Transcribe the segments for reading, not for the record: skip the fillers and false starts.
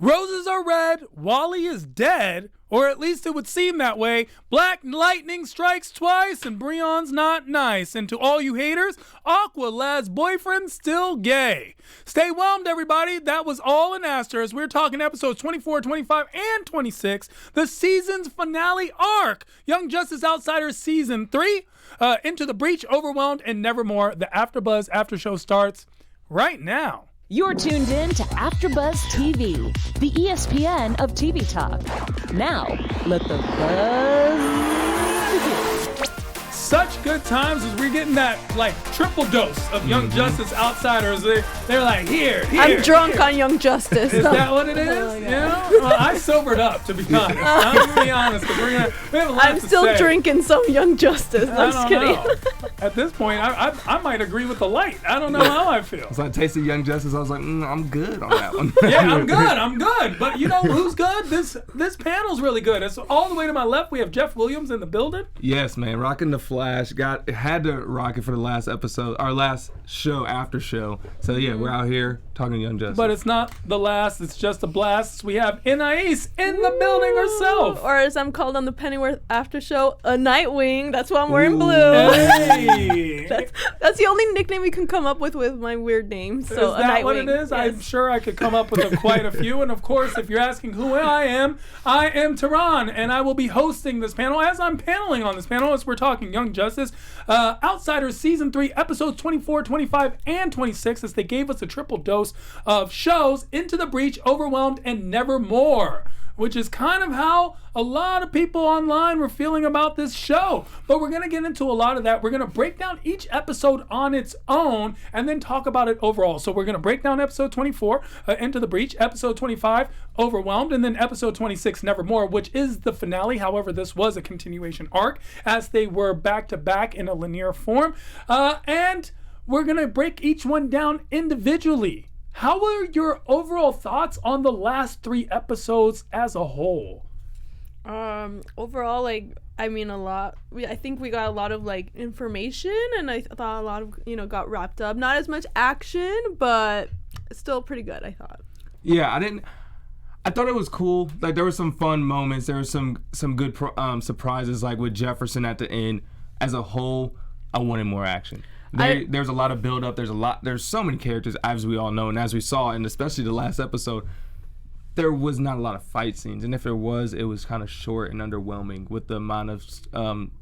Roses are red, Wally is dead, or at least it would seem that way. Black Lightning strikes twice, and Brion's not nice. And to all you haters, Aqualad's boyfriend's still gay. Stay whelmed, everybody. That was all in Aster as we're talking episodes 24, 25, and 26, the season's finale arc. Young Justice Outsiders Season 3, Into the Breach, Overwhelmed, and Nevermore. The AfterBuzz After Show starts right now. You're tuned in to AfterBuzz TV, the ESPN of TV talk. Now, let the buzz begin. Such good times as we're getting that triple dose of Young Justice Outsiders. They're like, here. I'm drunk on Young Justice. Is that what it is? Oh, yeah. Well, I sobered up, to be honest. I'm going to be honest. I'm still drinking some Young Justice. I'm just kidding. At this point, I might agree with the light. I don't know how I feel. So I tasted Young Justice. I was like, I'm good on that one. Yeah, I'm good. But you know who's good? This panel's really good. It's all the way to my left. We have Jeff Williams in the building. Yes, man. Rocking the Flash. Had to rock it for the last episode, our last show, after show. So yeah, we're out here talking Young Justice. But it's not the last, it's just a blast. We have Anais in the building herself. Or as I'm called on the Pennyworth after show, a Nightwing. That's why I'm wearing blue. Hey. that's the only nickname we can come up with my weird name. So is that a Nightwing. What it is? Yes. I'm sure I could come up with quite a few. And of course, if you're asking who I am Tehran, and I will be hosting this panel as I'm paneling on this panel as we're talking Young Justice. Outsiders Season 3, Episodes 24, 25, and 26, as they gave us a triple dose of shows, Into the Breach, Overwhelmed, and Nevermore, which is kind of how a lot of people online were feeling about this show. But we're going to get into a lot of that. We're going to break down each episode on its own and then talk about it overall. So we're going to break down episode 24, Into the Breach, episode 25, Overwhelmed, and then episode 26, Nevermore, which is the finale. However, this was a continuation arc as they were back-to-back in a linear form. And we're going to break each one down individually. How were your overall thoughts on the last 3 episodes as a whole? Overall, a lot. I think we got a lot of information, and I thought a lot of got wrapped up. Not as much action, but still pretty good, I thought. Yeah, I thought it was cool. There were some fun moments. There were some good surprises, like with Jefferson at the end. As a whole, I wanted more action. There's a lot of build up. There's so many characters, as we all know, and as we saw, and especially the last episode, there was not a lot of fight scenes, and if there was, it was kind of short and underwhelming with the amount of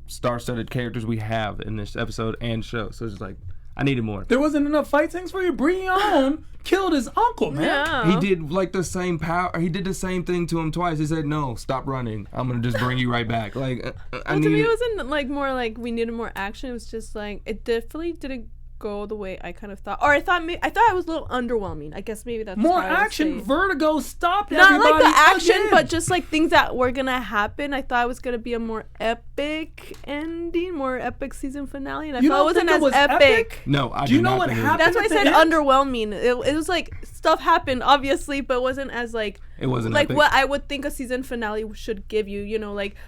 star-studded characters we have in this episode and show. So it's just I needed more. There wasn't enough fight scenes for you. Brion killed his uncle, man. Yeah. He did the same power. He did the same thing to him twice. He said, "No, stop running. I'm gonna just bring you right back." To me, it wasn't more we needed more action. It was just it definitely didn't go the way I kind of thought. Or I thought it was a little underwhelming. I guess maybe that's more action. Vertigo stopped not everybody. Not the action, again. but just things that were gonna happen. I thought it was gonna be a more epic ending, more epic season finale, and I thought it wasn't as epic. No, I do you know what happened? That's why I said underwhelming. It was stuff happened, obviously, but it wasn't as it wasn't epic. What I would think a season finale should give you.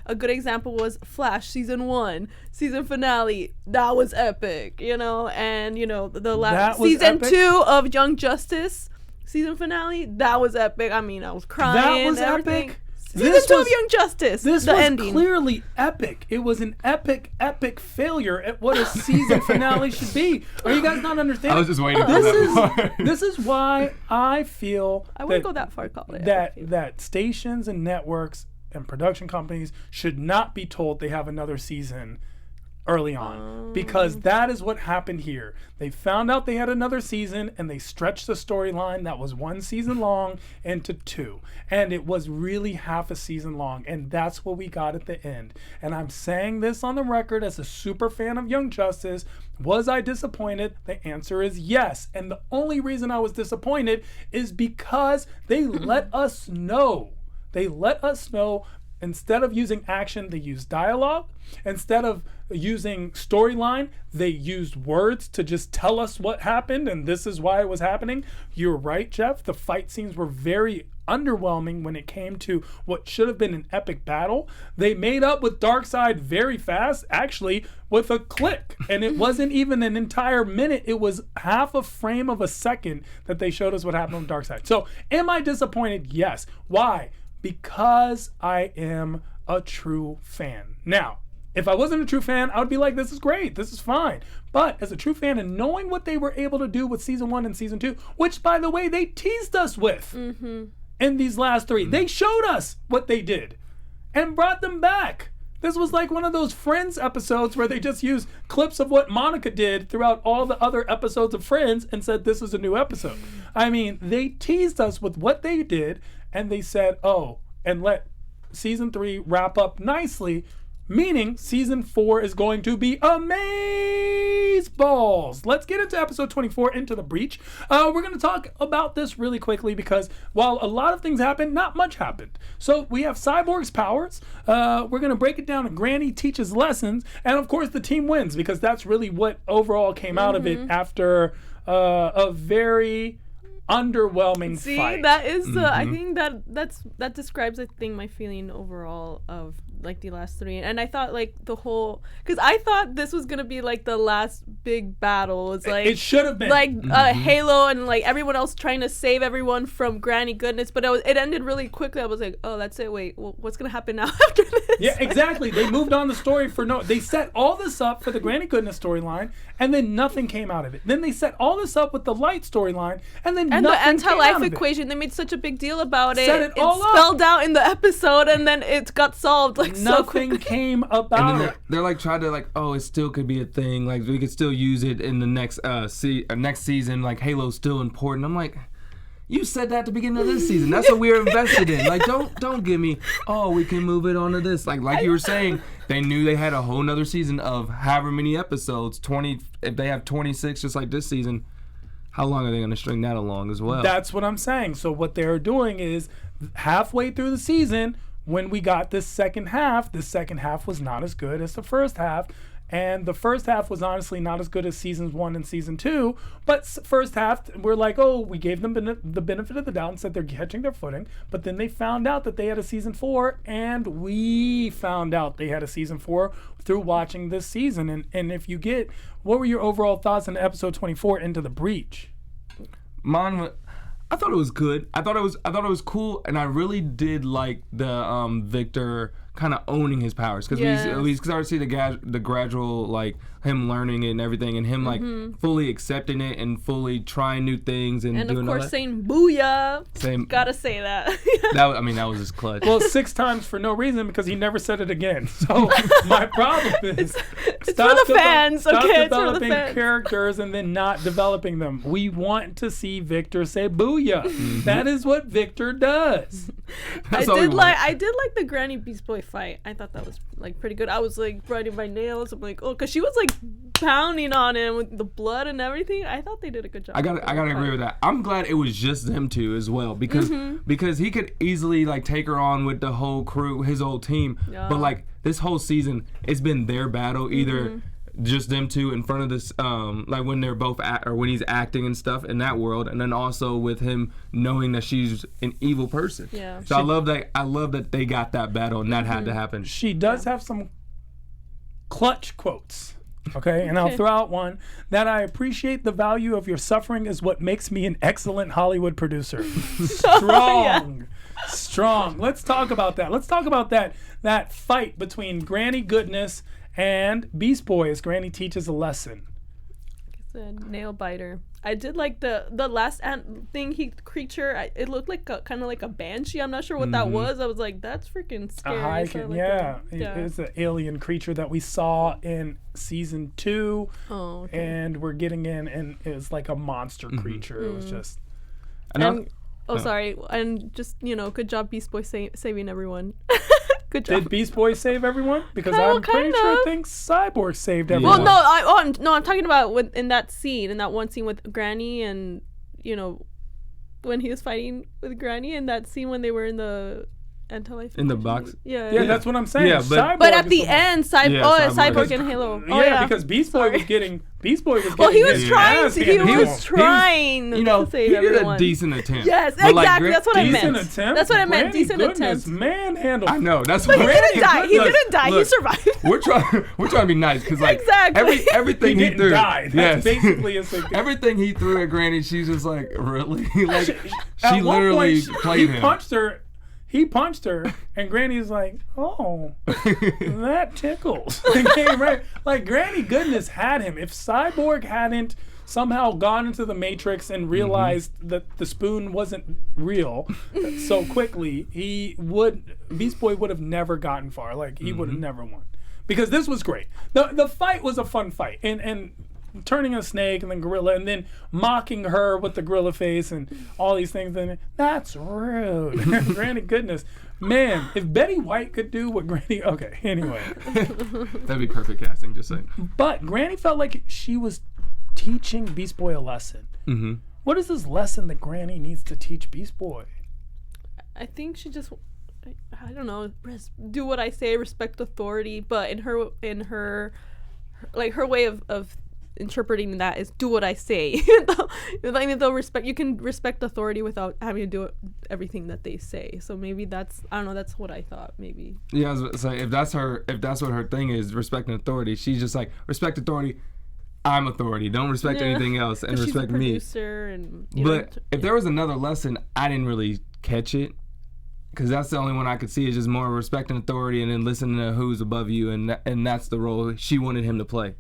A good example was Flash season 1 season finale. That was epic, and the last season 2 of Young Justice season finale. That was epic. I was crying. That was everything. epic. Season 2 of Young Justice. This the was ending. Clearly epic. It was an epic failure at what a season finale should be. Are you guys not understanding? I was just waiting for that part. This is why I feel I wouldn't go that far. That stations and networks and production companies should not be told they have another season early on, because that is what happened here. They found out they had another season and they stretched the storyline that was 1 season long into 2, and it was really half a season long, and that's what we got at the end. And I'm saying this on the record as a super fan of Young Justice. Was I disappointed? The answer is yes, and the only reason I was disappointed is because they let us know instead of using action, they used dialogue. Instead of using storyline, they used words to just tell us what happened, and this is why it was happening. You're right, Jeff. The fight scenes were very underwhelming when it came to what should have been an epic battle. They made up with Darkseid very fast, actually with a click, and it wasn't even an entire minute. It was half a frame of a second that they showed us what happened with Darkseid. So am I disappointed? Yes. Why? Because I am a true fan. Now, if I wasn't a true fan, I would be like, this is great, this is fine. But as a true fan and knowing what they were able to do with season 1 and season 2, which by the way, they teased us with in these last 3. They showed us what they did and brought them back. This was like one of those Friends episodes where they just used clips of what Monica did throughout all the other episodes of Friends and said, this is a new episode. I mean, they teased us with what they did, and they said, oh, and let season 3 wrap up nicely, meaning season 4 is going to be amazeballs. Let's get into episode 24, Into the Breach. We're going to talk about this really quickly because while a lot of things happened, not much happened. So we have Cyborgs Powers. We're going to break it down. Granny teaches lessons. And of course, the team wins because that's really what overall came out of it after a very underwhelming fight. That is I think that describes, I think, my feeling overall of like the last 3, and I thought like the whole, because I thought this was gonna be like the last big battle. It's like it should have been like Halo and like everyone else trying to save everyone from Granny Goodness, but it ended really quickly. I was like, oh, that's it. Wait, what's gonna happen now after this? Yeah, exactly. They moved on the story they set all this up for the Granny Goodness storyline, and then nothing came out of it. Then they set all this up with the Light storyline, and then nothing the anti-life came out equation. They made such a big deal about it. Set it all up. Spelled out in the episode, and then it got solved like nothing so came about and then it. They're like trying to like, oh, it still could be a thing. Like we could still use it in the next next season. Like Halo's still important. I'm like, you said that at the beginning of this season. That's what we were invested in. Like don't give me, oh, we can move it on to this. Like you were saying, they knew they had a whole nother season of however many episodes, 20. If they have 26, just like this season, how long are they going to string that along as well? That's what I'm saying. So what they're doing is halfway through the season, when we got this second half was not as good as the first half. And the first half was honestly not as good as seasons 1 and season 2. But first half, we're like, oh, we gave them the benefit of the doubt and said they're catching their footing. But then they found out that they had a season 4, and we found out they had a season 4 through watching this season. And if you get, what were your overall thoughts on episode 24, Into the Breach? Mine, I thought it was good. I thought it was cool, and I really did like the Victor kind of owning his powers because we started to see the gradual, like him learning it and everything, and him like fully accepting it and fully trying new things and doing of course all that. saying booyah. Gotta say that. that was his clutch. Well, 6 times for no reason because he never said it again. So my problem is it's for the fans. Stop okay, developing it's for the fans. characters and then not developing them. We want to see Victor say booyah. That is what Victor does. I did like the Granny Beast Boy fight. I thought that was like pretty good. I was like biting my nails. I'm like, oh, because she was like pounding on him with the blood and everything. I thought they did a good job. I gotta agree with that. I'm glad it was just them two as well because he could easily like take her on with the whole crew, his whole team. Yeah. But like this whole season, it's been their battle, either just them two in front of this, like when they're both or when he's acting and stuff in that world, and then also with him knowing that she's an evil person. Yeah. So I love that they got that battle and that had to happen. She does have some clutch quotes. Okay, and I'll throw out one that I appreciate the value of your suffering is what makes me an excellent Hollywood producer. Strong. Let's talk about that. Let's talk about that fight between Granny Goodness and Beast Boy as Granny teaches a lesson. It's a nail biter. I did like the last creature. It looked like kind of like a banshee. I'm not sure what that was. I was like, that's freaking scary. It's an alien creature that we saw in season 2. Oh, okay. And we're getting in, and it was like a monster creature. It was just. Sorry, and just good job, Beast Boy saving everyone. Good job. Did Beast Boy save everyone? Because I'm pretty sure I think Cyborg saved everyone. Well, I'm talking about in that one scene with Granny, and when he was fighting with Granny, and that scene when they were in the anti-life in the box. Yeah, that's what I'm saying. Yeah, but at the end, Cyborg and Halo. Because Beast Boy was getting. Well, he was trying. He was trying. You know, to save he did everyone. a decent attempt. Yes, But, like, exactly. That's what I meant. Decent attempt. That's what I meant. Granny Decent goodness, attempt. manhandle. I know. That's But what he didn't die. He Look, didn't die. He survived. We're trying to be nice because like Exactly. everything He he didn't threw. die. That's basically a thing. Everything he threw at Granny, she's just like, really? Like At she one literally point, played he him. punched her. He punched her, and Granny's like, "Oh, that tickles." Like Granny goodness had him. If Cyborg hadn't somehow gone into the Matrix and realized that the spoon wasn't real so quickly, Beast Boy would have never gotten far. Like he would have never won. Because this was great. The fight was a fun fight. And turning a snake and then gorilla and then mocking her with the gorilla face and all these things, and that's rude. Granny goodness. Man, if Betty White could do what Granny, okay, anyway. That'd be perfect casting, just saying. But Granny felt like she was teaching Beast Boy a lesson. Mm-hmm. What is this lesson that Granny needs to teach Beast Boy? I think she just, I don't know, do what I say, respect authority, but in her like her way of interpreting that is do what I say. Even though you can respect authority without having to do everything that they say. So maybe that's, I don't know, that's what I thought maybe. Yeah, I was about to say, if that's what her thing is, respecting authority, she's just like, respect authority, I'm authority. Don't respect anything else and respect me. And, but if there was another lesson, I didn't really catch it. Because that's the only one I could see is just more respecting authority and then listening to who's above you, and that's the role she wanted him to play.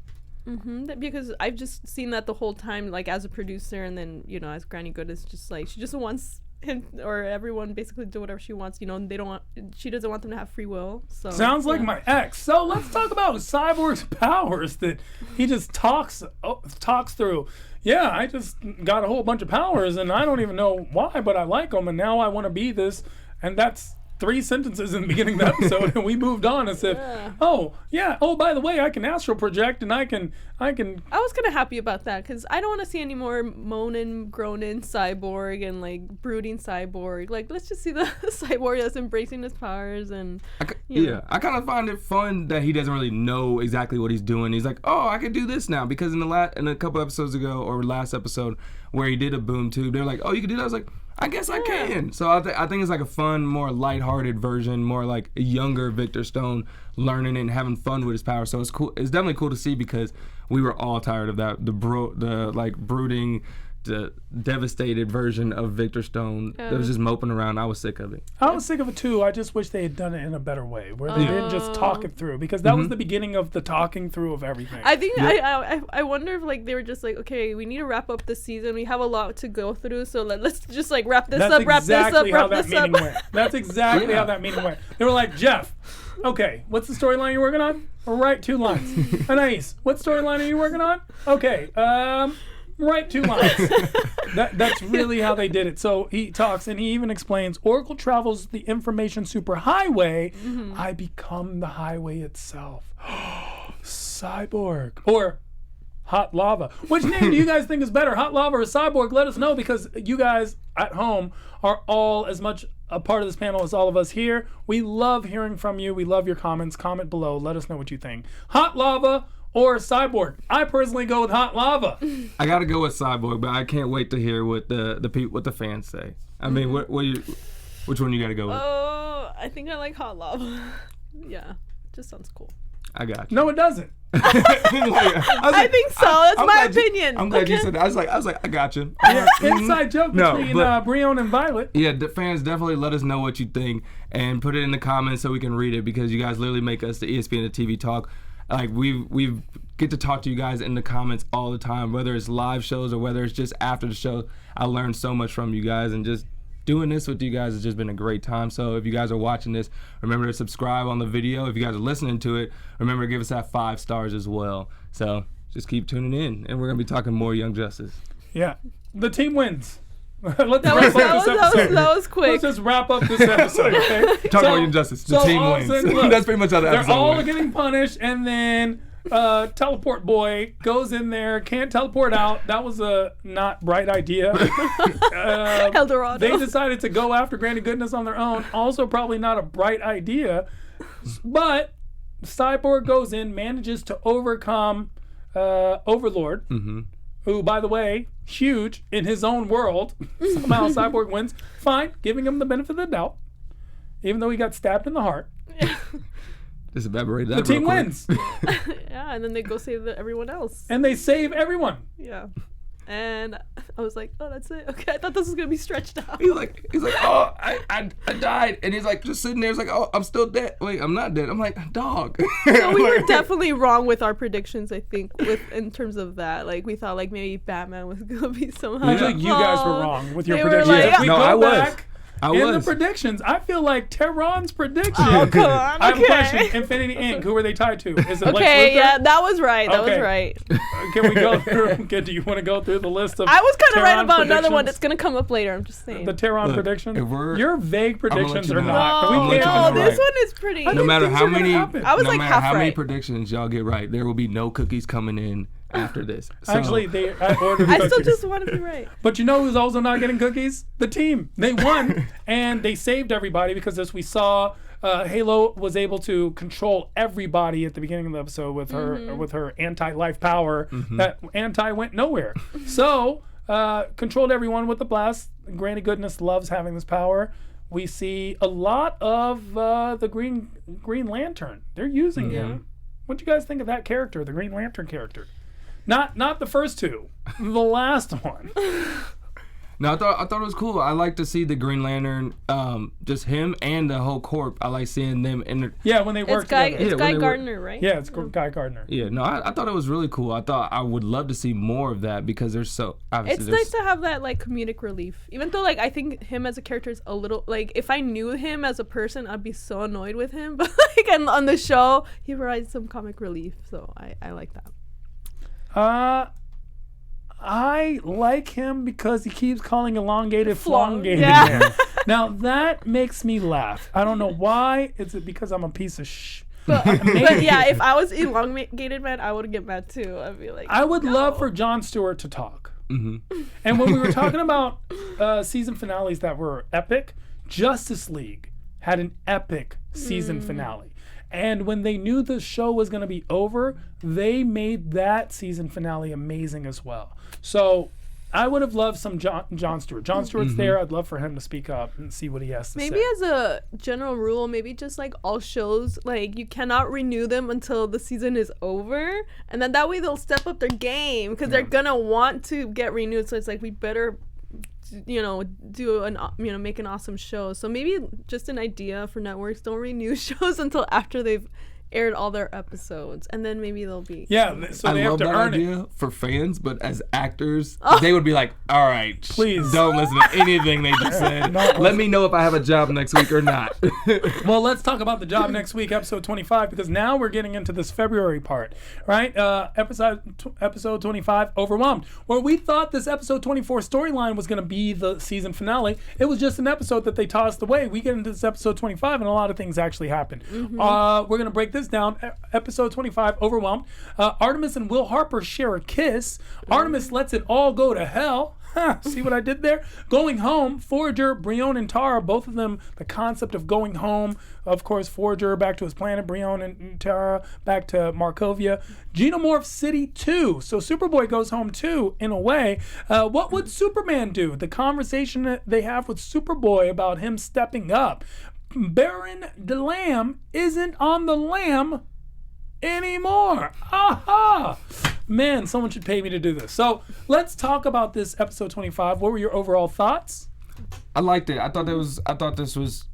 Because I've just seen that the whole time, like as a producer, and then as Granny Good is just like she just wants him or everyone basically do whatever she wants. And she doesn't want them to have free will. So sounds like my ex. So let's talk about Cyborgs Powers that he just talks through. Yeah, I just got a whole bunch of powers and I don't even know why, but I like them and now I want to be this. And that's 3 sentences in the beginning of the episode, and we moved on as if, oh by the way, I can astral project, and I can. I was kind of happy about that because I don't want to see any more moaning, groaning Cyborg and like brooding Cyborg. Like, let's just see the Cyborg that's embracing his powers and. I kind of find it fun that he doesn't really know exactly what he's doing. He's like, oh, I can do this now because in a couple episodes ago or last episode where he did a boom tube, they're like, oh, you can do that. I was like, I guess I can. So I think it's like a fun, more lighthearted version, more like a younger Victor Stone learning and having fun with his power. So it's cool. It's definitely cool to see because we were all tired of that, the brooding, the devastated version of Victor Stone that was just moping around. I was sick of it. I was sick of it too. I just wish they had done it in a better way, where they didn't just talk it through, because that was the beginning of the talking through of everything. I think I wonder if like they were just like, okay, we need to wrap up the season. We have a lot to go through, so let's just like wrap this up. That's exactly how that meeting went. They were like, Jeff, okay, what's the storyline you're working on? Write 2 lines. Anais, what storyline are you working on? Okay, write 2 lines. That's really how they did it. So he talks and he even explains, Oracle travels the information superhighway. I become the highway itself. Cyborg. Or Hot Lava. Which name do you guys think is better, Hot Lava or Cyborg? Let us know, because you guys at home are all as much a part of this panel as all of us here. We love hearing from you. We love your comments. Comment below. Let us know what you think. Hot Lava or Cyborg? I personally go with Hot Lava. I gotta go with Cyborg, but I can't wait to hear what the fans say. I mean, which one you gotta go with? Oh, I think I like Hot Lava. Yeah, just sounds cool. I got you. No, it doesn't. I think so. That's my opinion. I'm glad you said that. I was like, I got you. Inside joke between Brion and Violet. Yeah, the fans, definitely let us know what you think and put it in the comments so we can read it, because you guys literally make us the ESPN and TV talk. Like we get to talk to you guys in the comments all the time, whether it's live shows or whether it's just after the show. I learned so much from you guys, and just doing this with you guys has just been a great time. So if you guys are watching this, remember to subscribe on the video. If you guys are listening to it, remember to give us that 5 stars as well. So just keep tuning in, and we're gonna be talking more Young Justice. Yeah, the team wins. That was quick. Let's just wrap up this episode, okay? Talk about Young Justice. The team wins. Look, that's pretty much how the episode They're all went. getting punished, and then Teleport boy goes in there, can't teleport out. That was a not bright idea. Eldorado. They decided to go after Granny Goodness on their own. Also probably not a bright idea. But Cyborg goes in, manages to overcome Overlord, who, by the way, huge in his own world. Somehow Cyborg wins. Fine, giving him the benefit of the doubt, even though he got stabbed in the heart. Just evaporate that. The team wins. Yeah, and then they go save everyone else. And they save everyone. Yeah. And I was like, oh, that's it. Okay, I thought this was gonna be stretched out. He's like, oh, I died, and he's like just sitting there. He's like, oh, I'm still dead. Wait, I'm not dead. I'm like, dog. So we were definitely wrong with our predictions. I think in terms of that, like we thought like maybe Batman was gonna be somehow. I think you guys were wrong with your They were predictions. like- If we No, go I was. back in the predictions, I feel like Tehran's prediction. Oh, come on. I have a Okay. question. Infinity Inc. Who are they tied to? Is it Lex Okay, Luthor? yeah, that was right. That was Okay. right. Can we go through? Do you want to go through the list of? I was kind of right Tehran about another one predictions? that's gonna come up later. I'm just saying. The Tehran Look, predictions. if we're- Your vague let predictions you are know. not. no, We I'm can't gonna no, let you know this right. one is pretty. I No think matter things how are gonna many, happen. I was no like matter half how many right. predictions y'all get right, there will be no cookies coming in after this. So, Actually, I ordered I cookies. still just want to be right. But you know who's also not getting cookies? The team. They won, and they saved everybody because, as we saw, Halo was able to control everybody at the beginning of the episode with her anti-life power. That anti went nowhere. So controlled everyone with the blast. Granny Goodness loves having this power. We see a lot of the Green Lantern. They're using him. What do you guys think of that character, the Green Lantern character? Not the first two, the last one. No, I thought it was cool. I like to see the Green Lantern, just him and the whole corp. I like seeing them in. Yeah, when they work It's Guy. together. It's Yeah, Guy when they were- Gardner, right? Yeah, it's Guy Gardner. Yeah, no, I thought it was really cool. I thought I would love to see more of that because there's so obviously It's nice to have that like comedic relief. Even though like I think him as a character is a little like if I knew him as a person I'd be so annoyed with him. But like on the show he provides some comic relief, so I like that. I like him because he keeps calling elongated flongated. Yeah. him. Now that makes me laugh. I don't know why. Is it because I'm a piece of shh? But yeah, if I was elongated man, I would get mad too. I'd be like, I would no. love for Jon Stewart to talk. And when we were talking about season finales that were epic, Justice League had an epic season finale. And when they knew the show was going to be over, they made that season finale amazing as well. So I would have loved some Jon Stewart. Jon Stewart's there. I'd love for him to speak up and see what he has to say. Maybe as a general rule, maybe just like all shows, like you cannot renew them until the season is over, and then that way they'll step up their game because they're gonna want to get renewed. So it's like we better, make an awesome show. So maybe just an idea for networks: don't renew shows until after they've aired all their episodes, and then maybe they'll be so I they have love to that earn idea it. for fans, but as actors, they would be like, all right, Please. don't listen to anything they just said. Let me know if I have a job next week or not. Well, let's talk about the job next week, episode 25, because now we're getting into this February part, right? Episode 25, Overwhelmed, where we thought this episode 24 storyline was going to be the season finale. It was just an episode that they tossed away. We get into this episode 25, and a lot of things actually happen. We're going to break this down. Episode 25, Overwhelmed. Artemis and Will Harper share a kiss. Artemis lets it all go to hell. See what I did there? Going home, Forager, Brion, and Tara, both of them, the concept of going home. Of course, Forager back to his planet, Brion and Tara back to Markovia. Xenomorph City 2. So Superboy goes home too, in a way. What would Superman do? The conversation that they have with Superboy about him stepping up. Baron DeLam isn't on the lam anymore. Aha! Man, someone should pay me to do this. So let's talk about this episode 25. What were your overall thoughts? I liked it. I thought this was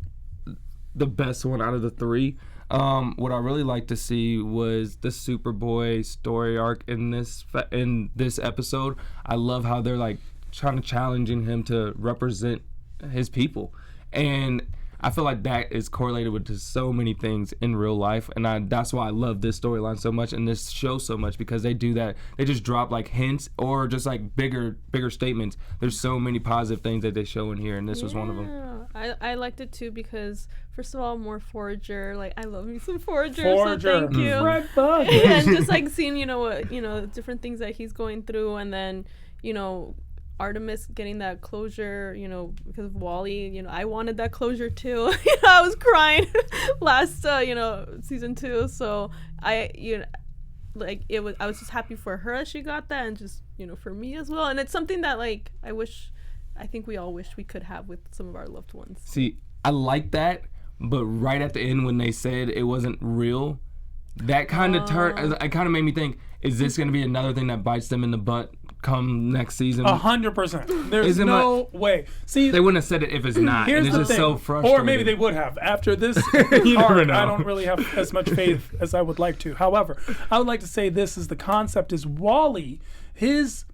the best one out of the three. What I really liked to see was the Superboy story arc in this episode. I love how they're like trying to challenging him to represent his people, and I feel like that is correlated with just so many things in real life, and that's why I love this storyline so much and this show so much, because they do that. They just drop like hints or just like bigger statements. There's so many positive things that they show in here, and this was one of them. I liked it too because first of all, more Forager. Like I love me some Forager. Forager. So thank you. Red Bug. And just like seeing different things that he's going through, and then Artemis getting that closure, because of Wally. I wanted that closure too. I was crying last season 2. So I was just happy for her that she got that, and just for me as well. And it's something that like I think we all wish we could have with some of our loved ones. See, I like that, but right at the end when they said it wasn't real, that kind of it kind of made me think, is this going to be another thing that bites them in the butt come next season? 100%. There's no way. See, they wouldn't have said it if it's not. Here's and it's the just thing. so frustrating. Or maybe they would have. After this You arc, never know. I don't really have as much faith as I would like to. However, I would like to say this is the concept is Wally, his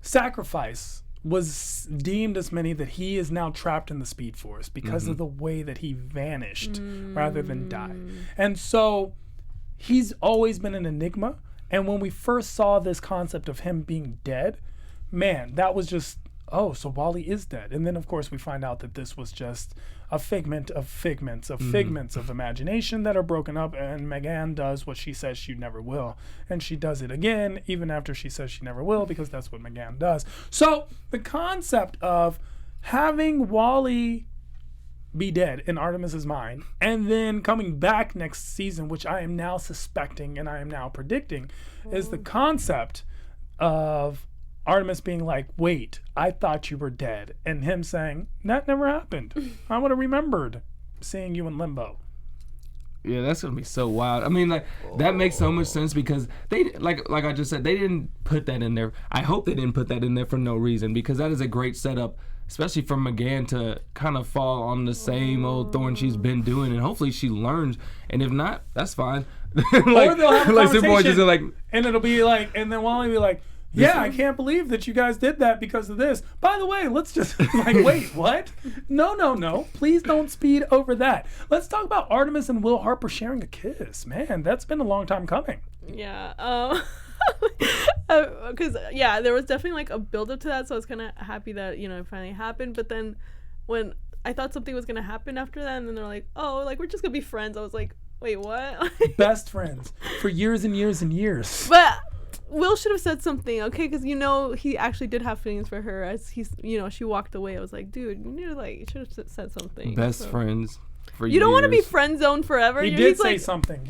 sacrifice was deemed as many that he is now trapped in the Speed Force because of the way that he vanished rather than died. And so he's always been an enigma. And when we first saw this concept of him being dead, man, that was just, so Wally is dead. And then, of course, we find out that this was just a figment of figments of imagination that are broken up. And Megan does what she says she never will. And she does it again, even after she says she never will, because that's what Megan does. So the concept of having Wally be dead in Artemis's mind, and then coming back next season, which I am now suspecting and I am now predicting, is the concept of Artemis being like, wait, I thought you were dead. And him saying, that never happened. I would have remembered seeing you in limbo. Yeah, that's going to be so wild. I mean, like, that makes so much sense because they, like I just said, they didn't put that in there. I hope they didn't put that in there for no reason, because that is a great setup, especially for Megan to kind of fall on the same old thorn she's been doing, and hopefully she learns. And if not, that's fine. Or they'll have a conversation, like, and it'll be like, and then Wally will be like, yeah, I can't believe that you guys did that because of this. By the way, let's just like, wait, what? No. Please don't speed over that. Let's talk about Artemis and Will Harper sharing a kiss. Man, that's been a long time coming. Yeah. Because there was definitely like a build up to that, so I was kind of happy that it finally happened. But then when I thought something was gonna happen after that, and then they're like, oh, like we're just gonna be friends, I was like, wait, what? Best friends for years and years and years. But Will should have said something, okay? Because he actually did have feelings for her as she walked away. I was like, dude, you should have said something. Best friends. You don't want to be friend zoned forever. He did say something.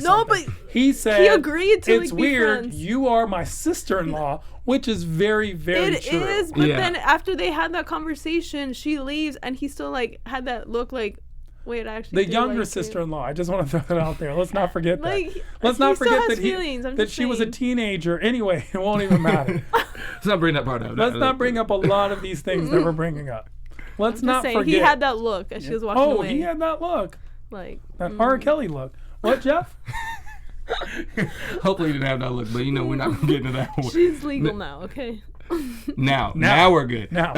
No, but he said he agreed to it's weird. Friends. You are my sister-in-law, which is very, very true. It is, but then after they had that conversation, she leaves, and he still like had that look like, wait, I actually. The younger sister-in-law. I just want to throw that out there. Let's not forget that. Let's not forget that she was a teenager. Anyway, it won't even matter. Let's not bring that part up. Let's not bring up a lot of these things that we're bringing up. Let's not forget. He had that look as she was walking away. Oh, he had that look. Like that R. Kelly look. What, Jeff? Hopefully he didn't have that look, but we're not going to get into that one. She's legal now, okay? Now we're good. Now.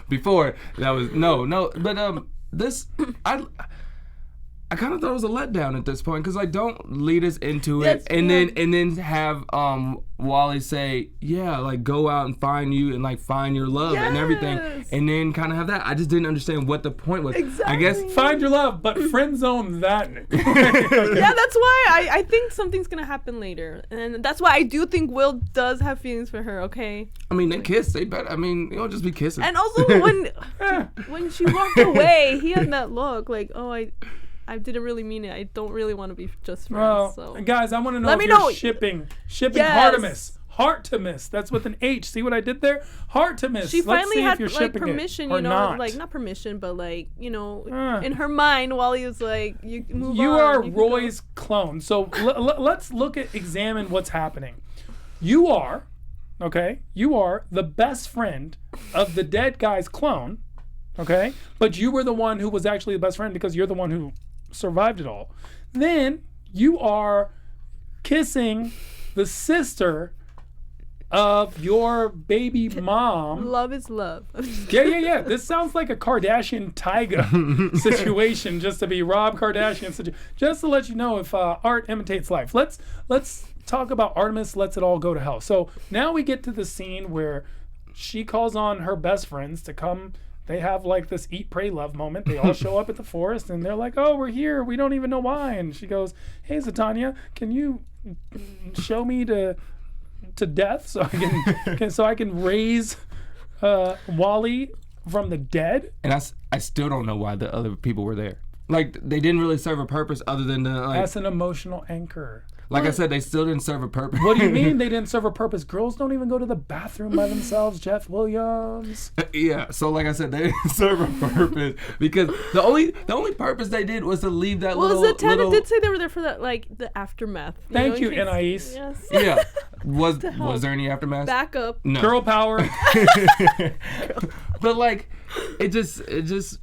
Before, that was, no. But this, I kind of thought it was a letdown at this point, because like, don't lead us into it and then have Wally say, yeah, like go out and find you and like find your love and everything, and then kind of have that. I just didn't understand what the point was. Exactly. I guess find your love, but friend zone that. Yeah, that's why I think something's gonna happen later, and that's why I do think Will does have feelings for her. Okay. I mean, they kiss. They better. I mean, you don't just be kissing. And also when she walked away, he had that look like, oh, I didn't really mean it. I don't really want to be just friends. Well, guys, I want to know if you're shipping yes. Artemis. That's with an H. See what I did there? Artemis. She finally had like it, permission, not. like not permission, but like in her mind, Wally was like, "You move on." You are Roy's clone. So let's examine what's happening. You are the best friend of the dead guy's clone. Okay, but you were the one who was actually the best friend because you're the one who survived it all. Then you are kissing the sister of your baby mom. Love is love. Yeah. This sounds like a Kardashian Tyga situation, just to be Rob Kardashian. Just to let you know if art imitates life. Let's talk about Artemis lets it all go to hell. So now we get to the scene where she calls on her best friends to come. they have like this eat, pray, love moment. They all show up at the forest and they're like, oh, we're here. We don't even know why. And she goes, hey, Zatanna, can you show me to death so I can raise Wally from the dead? And I still don't know why the other people were there. Like, they didn't really serve a purpose other than to, like... That's an emotional anchor. Like I said, they still didn't serve a purpose. What do you mean they didn't serve a purpose? Girls don't even go to the bathroom by themselves, Jeff Williams. Yeah, so like I said, they didn't serve a purpose because the only purpose they did was to leave that little... Well, Zatanna did say they were there for that, like, the aftermath. Thank you, Anais. Yes. Yeah. Was there any aftermath? Backup. No. Girl power. But like, it just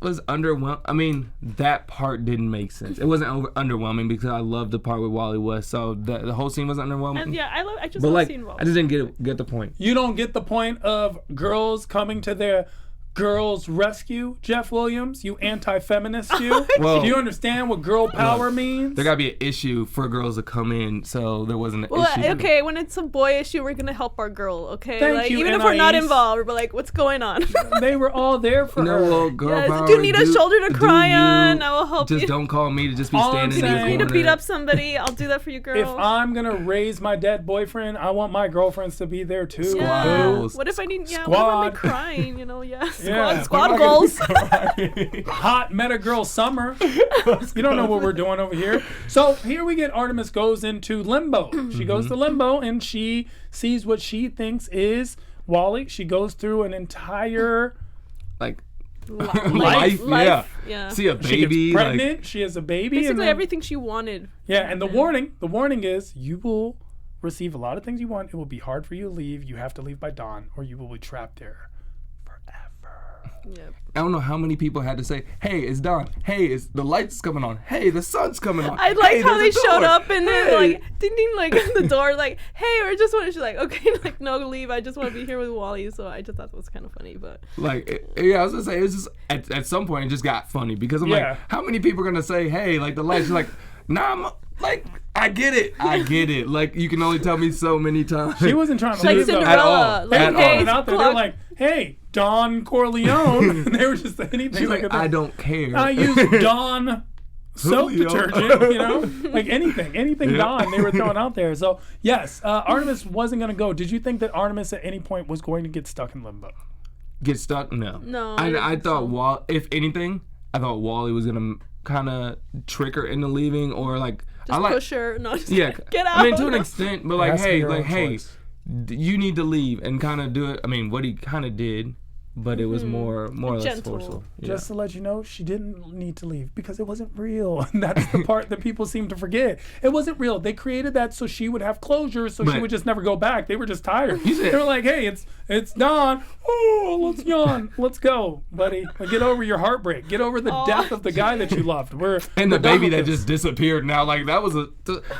was underwhelming. I mean, that part didn't make sense. It wasn't underwhelming because I loved the part with Wally West. So the whole scene was underwhelming. And yeah, I just love seeing Wally. I just didn't get the point. You don't get the point of girls coming to their girls' rescue, Jeff Williams, you anti-feminist, you? Well, do you understand what girl power means? There gotta be an issue for girls to come in, so there wasn't an well, issue. Okay, when it's a boy issue, we're gonna help our girl, okay? Thank like you, even if we're not Anais. involved, we're like, what's going on? They were all there for her. Well, girl power, do you need a shoulder to cry on? I will help you. Just don't call me to just be All I'm standing in the saying- You need to beat corner. up somebody, I'll do that for you, girl. If I'm gonna raise my dead boyfriend, I want my girlfriends to be there too. Squad boo. goals. What if I need? Yeah, Squad. what if I'm like crying? You know, yeah. Yeah. Squad goals. Hot meta girl summer. You don't know what we're doing over here. So here we get Artemis goes into limbo. She goes to limbo and she sees what she thinks is Wally. She goes through an entire Like Life. Yeah. See a she baby. gets pregnant. She has a baby. Basically and then, everything she wanted. yeah, and the warning is you will receive a lot of things you want. It will be hard for you to leave. You have to leave by dawn, or you will be trapped there forever. Yep. I don't know how many people had to say, "Hey, it's dawn. Hey, it's the lights coming on. Hey, the sun's coming on." I like hey, how they there's a showed door. up and then Hey." like ding ding like at the door like, hey, or just wanted. She's like, okay, like no, leave. I just want to be here with Wally. So I just thought that was kind of funny, but Yeah, I was gonna say, it was just at some point it just got funny because I'm Yeah. like, how many people are gonna say, "Hey, like the lights"? She's like, nah, like I get it. Like you can only tell me so many times. She wasn't trying to like leave though. Cinderella. They Like, were hey, throwing it out there. They're clock. like, hey, Don Corleone. And they were just anything She's like like, that. I don't care. I use Dawn soap Julio. detergent, you know, like anything Yeah. Dawn they were throwing out there. So yes, Artemis wasn't going to go. Did you think that Artemis at any point was going to get stuck in limbo? Get stuck? No. No, I didn't I think thought so. if anything, I thought Wally was gonna kind of trick her into leaving, or like just push her. No, just Yeah, get out. I mean, to an extent, but It like, has to be hey, your like, own hey, choice. you need to leave and kind of do it. I mean, what he kind of did, but it was more or less Gentle. forceful. Yeah. Just to let you know, she didn't need to leave because it wasn't real. And that's the part that people seem to forget. It wasn't real. They created that so she would have closure, so she But- would just never go back. They were just tired. You said- They were like, hey, it's dawn. Oh, let's yawn. Let's go, buddy. Get over your heartbreak. Get over the death of the guy that you loved. And the we're done baby with that this. just disappeared now, like that was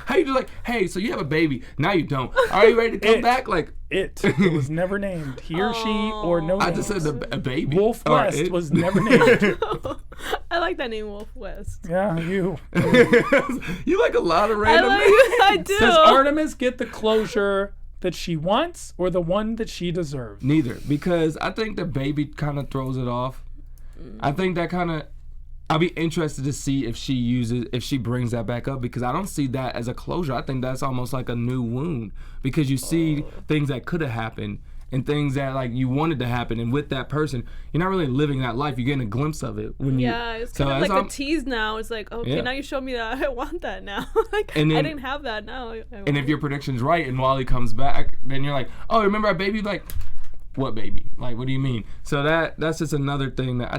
how you do like, hey, so you have a baby, now you don't. Are you ready to come back? Like It was never named. He or she or no I just names. said a baby. Wolf Or West it. was never named. I like that name, Wolf West. Yeah, you. You like a lot of random names. I do. Does Artemis get the closure that she wants or the one that she deserves? Neither, because I think the baby kind of throws it off. I think that kind of. I'll be interested to see if she brings that back up, because I don't see that as a closure. I think that's almost like a new wound, because you see things that could have happened and things that like you wanted to happen, and with that person, you're not really living that life. You're getting a glimpse of it when you. Yeah, it's kind of that's like all- a tease now. It's like, okay, Yeah. now you show me that. I want that now. Like, And then- I didn't have that now. And if your prediction's right and Wally comes back, then you're like, oh, remember our baby? Like, what baby? Like, what do you mean? So that's just another thing that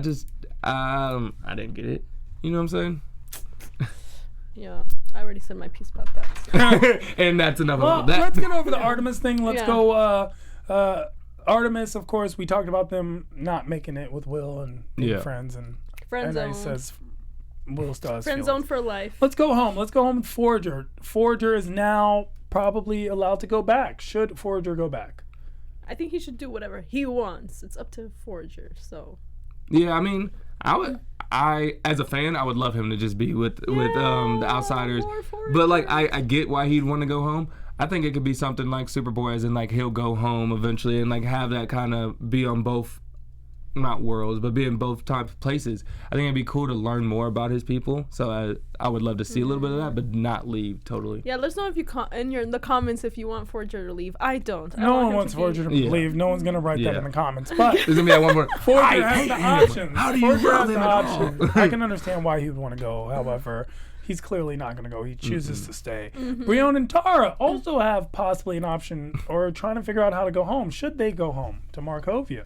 I didn't get it. You know what I'm saying? Yeah, I already said my piece about that. So. And that's enough Well, about that. let's get over the Artemis thing. Let's Yeah. go. Artemis, of course, we talked about them not making it with Will and being Yeah. friends. And Friend Anais zone. says Will still has Friend feelings. zone for life. Let's go home. Let's go home with Forager. Forager is now probably allowed to go back. Should Forager go back? I think he should do whatever he wants. It's up to Forager. So. Yeah, I mean, I as a fan, I would love him to just be with the outsiders. more Forager. But like, I get why he'd want to go home. I think it could be something like Superboy, as in like he'll go home eventually and like have that kind of be on both not worlds, but be in both types of places. I think it'd be cool to learn more about his people. So I would love to see a little bit of that, but not leave totally. Yeah, let us know if you in the comments if you want Forger to leave. I don't. No one wants Forger to leave. No one's gonna write that in the comments. But there's gonna be that one more. Forger has the options. How do you Forger has the options. I can understand why he would want to go. However, he's clearly not going to go. He chooses to stay. Brion and Tara also have possibly an option or trying to figure out how to go home. Should they go home to Markovia?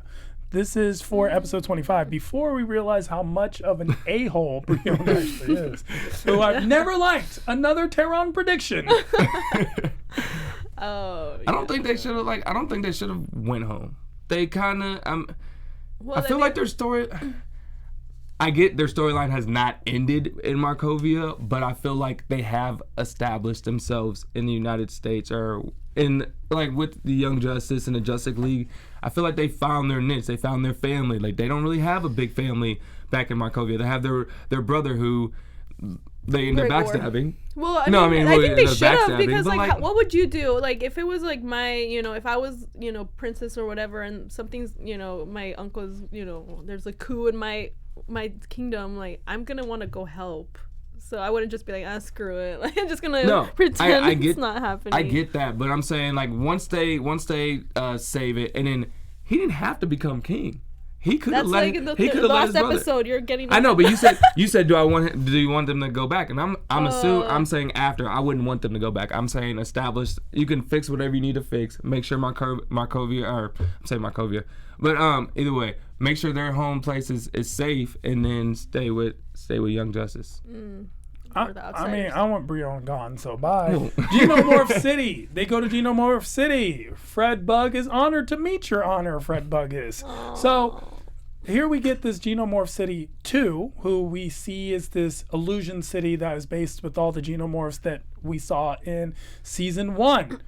This is for episode 25. Before we realize how much of an a-hole Brion actually is, who I've never liked. Another Tehran prediction. Oh. I don't think they should have. I don't think they should have went home. They kind of. I feel like their story. I get their storyline has not ended in Markovia, but I feel like they have established themselves in the United States or in with the Young Justice and the Justice League. I feel like they found their niche. They found their family. They don't really have a big family back in Markovia. They have their brother who they end up backstabbing. Well, I think they should have because what would you do? If it was my, if I was, princess or whatever, and something's, my uncle's, there's a coup in my kingdom, I'm gonna want to go help. So I wouldn't just be screw it. I'm just gonna pretend it's not happening. I get that, but I'm saying once they save it, and then he didn't have to become king. He could have let. He could have let his brother. Last episode, you're getting. I know, but you said do you want them to go back? And I'm saying after. I wouldn't want them to go back. I'm saying establish. You can fix whatever you need to fix. Make sure Markovia, but either way, make sure their home place is safe, and then stay with Young Justice. I want Brion gone, so bye. Genomorph City. They go to Genomorph City. Fred Bug is honored to meet your honor, Fred Bug is. Aww. So here we get this Genomorph City 2, who we see is this illusion city that is based with all the Genomorphs that we saw in season 1.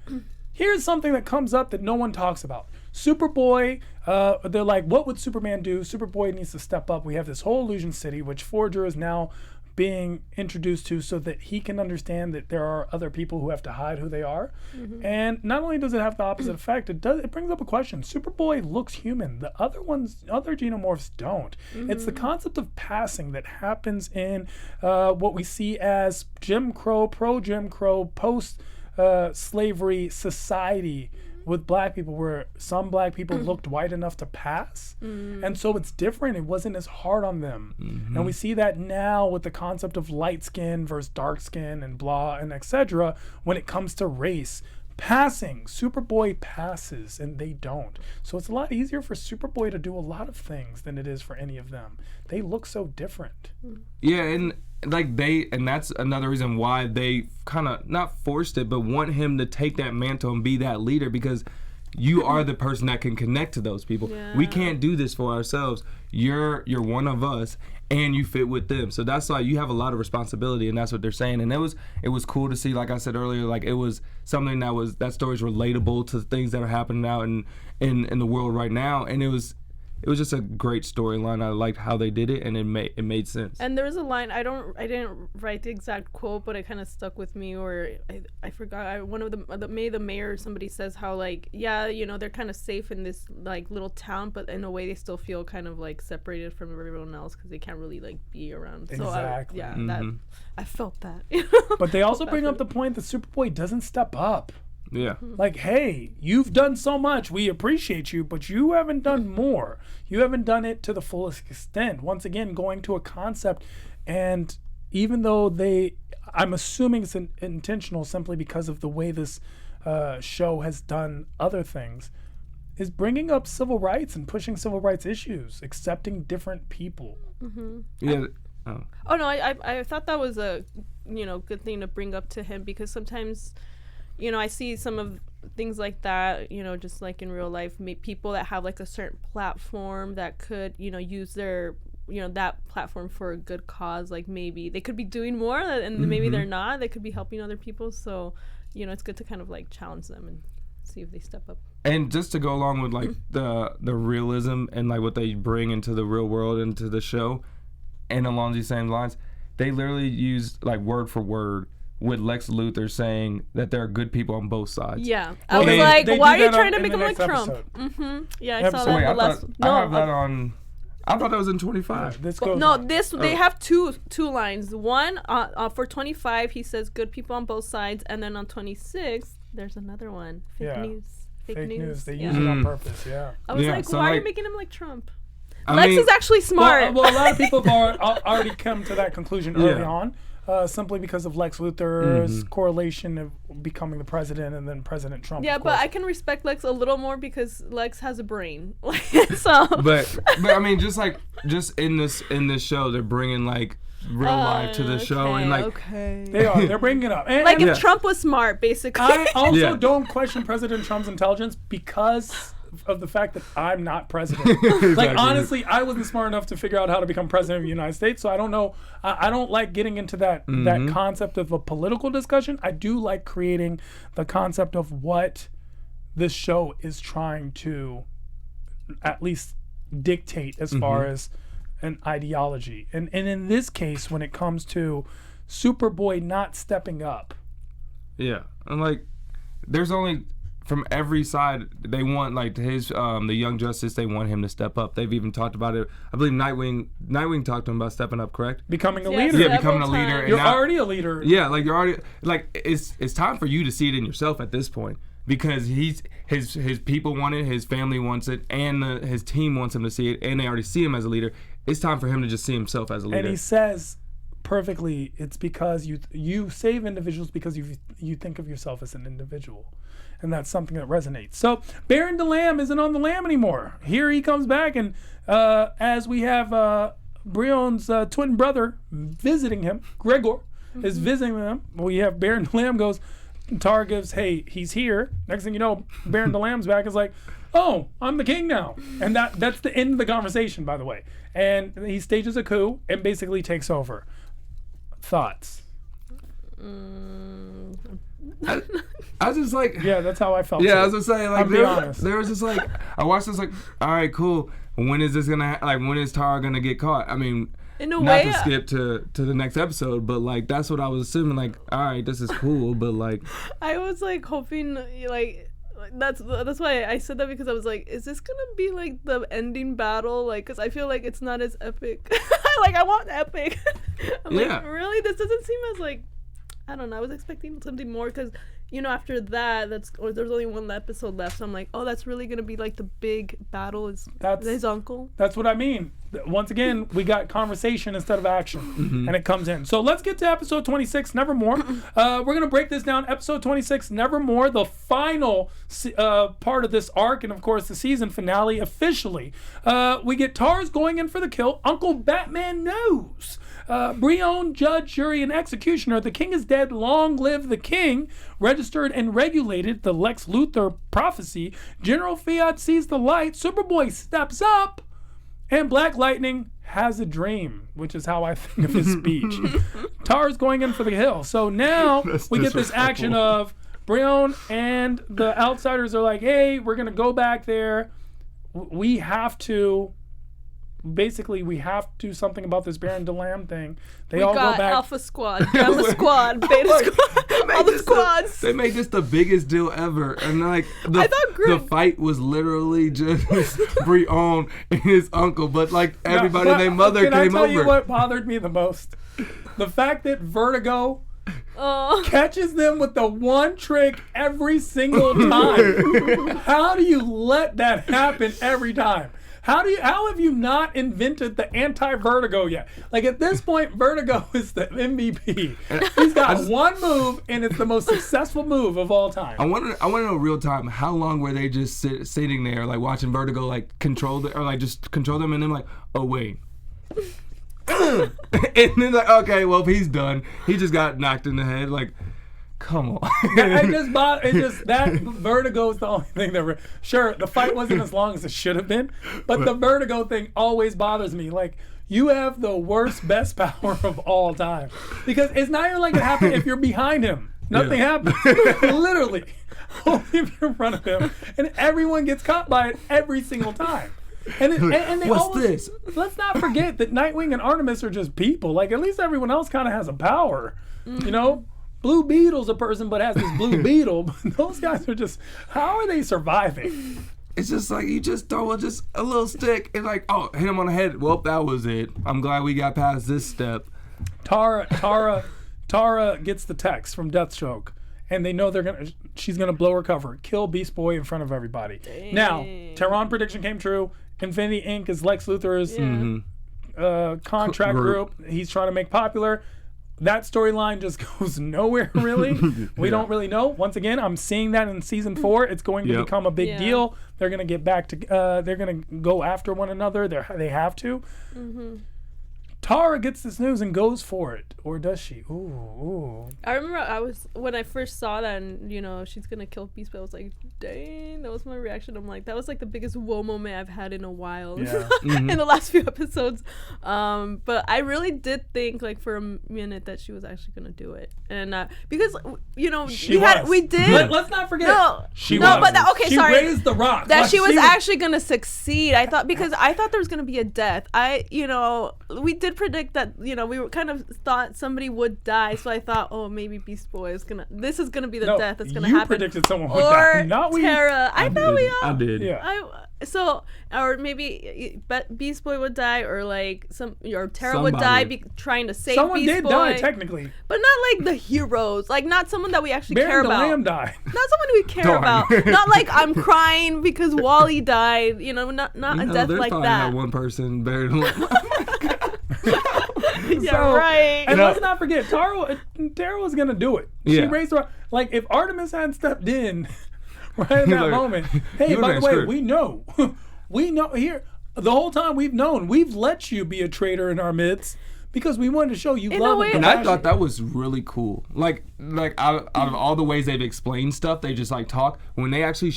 Here's something that comes up that no one talks about. Superboy, they're like, what would Superman do? Superboy needs to step up. We have this whole illusion city, which Forger is now being introduced to so that he can understand that there are other people who have to hide who they are. And not only does it have the opposite effect, it brings up a question. Superboy looks human. The other Genomorphs don't. It's the concept of passing that happens in what we see as Jim Crow, pro-Jim Crow, post-slavery society with black people, where some black people looked white enough to pass. And so it's different. It wasn't as hard on them. And we see that now with the concept of light skin versus dark skin and blah and etc. when it comes to race. Passing. Superboy passes and they don't. So it's a lot easier for Superboy to do a lot of things than it is for any of them. They look so different. Yeah, and that's another reason why they kind of not forced it, but want him to take that mantle and be that leader, because you are the person that can connect to those people. Yeah. We can't do this for ourselves. You're one of us, and you fit with them. So that's why you have a lot of responsibility, and that's what they're saying. And it was cool to see, like I said earlier, it was something that story's relatable to things that are happening now in the world right now, and it was just a great storyline. I liked how they did it, and it made sense. And there was a line, I didn't write the exact quote, but it kind of stuck with me, or I forgot. One of the mayor or somebody says how they're kind of safe in this little town, but in a way they still feel kind of separated from everyone else because they can't really be around. Exactly. So I felt that. But they also bring up the point that Superboy doesn't step up. Yeah. Hey, you've done so much. We appreciate you, but you haven't done more. You haven't done it to the fullest extent. Once again, going to a concept, and even though I'm assuming it's intentional simply because of the way this show has done other things, is bringing up civil rights and pushing civil rights issues, accepting different people. Yeah. Oh no, I thought that was a good thing to bring up to him, because sometimes I see some of things like that, just in real life, people that have a certain platform that could, use their, that platform for a good cause. Maybe they could be doing more and maybe they're not. They could be helping other people. So, it's good to kind of challenge them and see if they step up. And just to go along with the realism and what they bring into the real world, into the show, and along these same lines, they literally used word for word with Lex Luthor saying that there are good people on both sides. Yeah. I was why are you trying to make him like Trump? Yeah, I saw that. I have that on I thought that was in 25. This goes No, on. they have two lines. One for 25, he says good people on both sides, and then on 26, there's another one. Fake news. Fake news. They use it on purpose. Yeah. I was like, so why are like- you making him like Trump? I Lex mean- is actually smart. Well, a lot of people have already come to that conclusion early on, simply because of Lex Luthor's correlation of becoming the president and then President Trump. yeah, of but course. I can respect Lex a little more because Lex has a brain. So. But I mean, just in this show, they're bringing like real life to the show, and like they're bringing it up. And, like and if Trump was smart, basically. I also Yeah. don't question President Trump's intelligence because of the fact that I'm not president. Like, honestly, I wasn't smart enough to figure out how to become president of the United States, so I don't know. I don't like getting into that concept of a political discussion. I do like creating the concept of what this show is trying to at least dictate as far as an ideology. And in this case, when it comes to Superboy not stepping up, yeah, and like there's only from every side they want like his the Young Justice, they want him to step up. They've even talked about it. I believe Nightwing talked to him about stepping up, correct? becoming a Yes. leader. Yeah, becoming a Several leader. times. And You're now- already a leader. Yeah, like you're already like it's time for you to see it in yourself at this point, because his people want it, his family wants it, and his team wants him to see it, and they already see him as a leader. It's time for him to just see himself as a leader. And he says perfectly, it's because you save individuals because you think of yourself as an individual. And that's something that resonates. So Baron DeLam isn't on the lam anymore. Here he comes back, and as we have Brion's twin brother visiting him, Gregor is visiting them. We have Baron DeLam goes, Tar gives, hey, he's here. Next thing you know, Baron DeLam's back is like, oh, I'm the king now. And that's the end of the conversation, by the way. And he stages a coup and basically takes over. Thoughts? I was just like, Yeah, that's how I felt. yeah, too. I was just saying, like, I'll be honest. there was just like, I watched this like, all right, cool. When is this gonna like? When is Tara gonna get caught? I mean, In a not way, to skip to the next episode, but like that's what I was assuming. Like, all right, this is cool, but like, I was like hoping like that's why I said that, because I was like, is this gonna be like the ending battle? Like, because I feel like it's not as epic. Like, I want epic. I'm Yeah. like, really? This doesn't seem as like, I don't know. I was expecting something more, because after that, there's only one episode left. So I'm like, oh, that's really gonna be like the big battle. Is his uncle? That's what I mean. Once again, we got conversation instead of action, and it comes in. So let's get to episode 26, Nevermore. We're going to break this down. Episode 26, Nevermore, the final part of this arc, and of course, the season finale officially. We get Tars going in for the kill. Uncle Batman knows. Brion, judge, jury, and executioner. The king is dead. Long live the king. Registered and regulated. The Lex Luthor prophecy. General Fiat sees the light. Superboy steps up. And Black Lightning has a dream, which is how I think of his speech. Tar's going in for the hill. So now we get this action of Brion and the outsiders are like, hey, we're going to go back there. We have to do something about this Baron DeLam thing. They all got go back. Alpha Squad, Gamma Squad, Beta Squad, all the squads. They made this the biggest deal ever, and like I thought the fight was literally just Brion and his uncle, but like everybody and their mother can came I tell over. you what bothered me the most? The fact that Vertigo catches them with the one trick every single time. How do you let that happen every time? How have you not invented the anti-Vertigo yet? Like, at this point, Vertigo is the MVP. He's got one move, and it's the most successful move of all time. I want to know real time, how long were they just sitting there like watching Vertigo like control just control them, and then like, oh wait. And then like, okay, well, if he's done, he just got knocked in the head. Like, come on. That Vertigo is the only thing that sure, the fight wasn't as long as it should have been, but the Vertigo thing always bothers me. Like, you have the worst best power of all time, because it's not even like it happened if you're behind him. Nothing happens. Literally, only if you're in front of him, and everyone gets caught by it every single time. And they What's this? Let's not forget that Nightwing and Artemis are just people. Like, at least everyone else kind of has a power, you know. Blue Beetle's a person, but has this blue beetle. But those guys are just, how are they surviving? it's just like you just throw just a little stick and like, oh, hit him on the head. Well, that was it. I'm glad we got past this step. Tara gets the text from Deathstroke, and they know she's gonna blow her cover, kill Beast Boy in front of everybody. Dang. Now, Tehran prediction came true. Infinity Inc. is Lex Luthor's contract group. He's trying to make popular. That storyline just goes nowhere, really. We don't really know. Once again, I'm seeing that in season 4. It's going to become a big deal. They're going to get back to, they're going to go after one another. They have to. Mm-hmm. Tara gets this news and goes for it. Or does she? Ooh. I remember when I first saw that and, she's going to kill Beast Boy, I was like, dang, that was my reaction. I'm like, that was like the biggest whoa moment I've had in a while in the last few episodes. But I really did think like for a minute that she was actually going to do it. And because, we did. Let's not forget. She raised the rock. That she was actually going to succeed. I thought there was going to be a death. We did predict that, we were kind of thought somebody would die, so I thought, oh, maybe Beast Boy is this is gonna be the death that's gonna happen. You predicted someone would die, not we. Tara. I thought we all. I did. Yeah. Or maybe Beast Boy would die, or like Tara would die trying to save someone Beast Boy. Someone did die technically, but not like the heroes, like not someone that we actually care about. Lamb died. Not someone we care about. Not like I'm crying because Wally died. Not a death like that. One person buried him. Right. And let's not forget, Tara was gonna do it. She raised her. Like if Artemis hadn't stepped in right in that moment. Hey, by the way, we know here the whole time we've let you be a traitor in our midst because we wanted to show you love and compassion. And I thought that was really cool. Like out of all the ways they've explained stuff, they just like talk. When they actually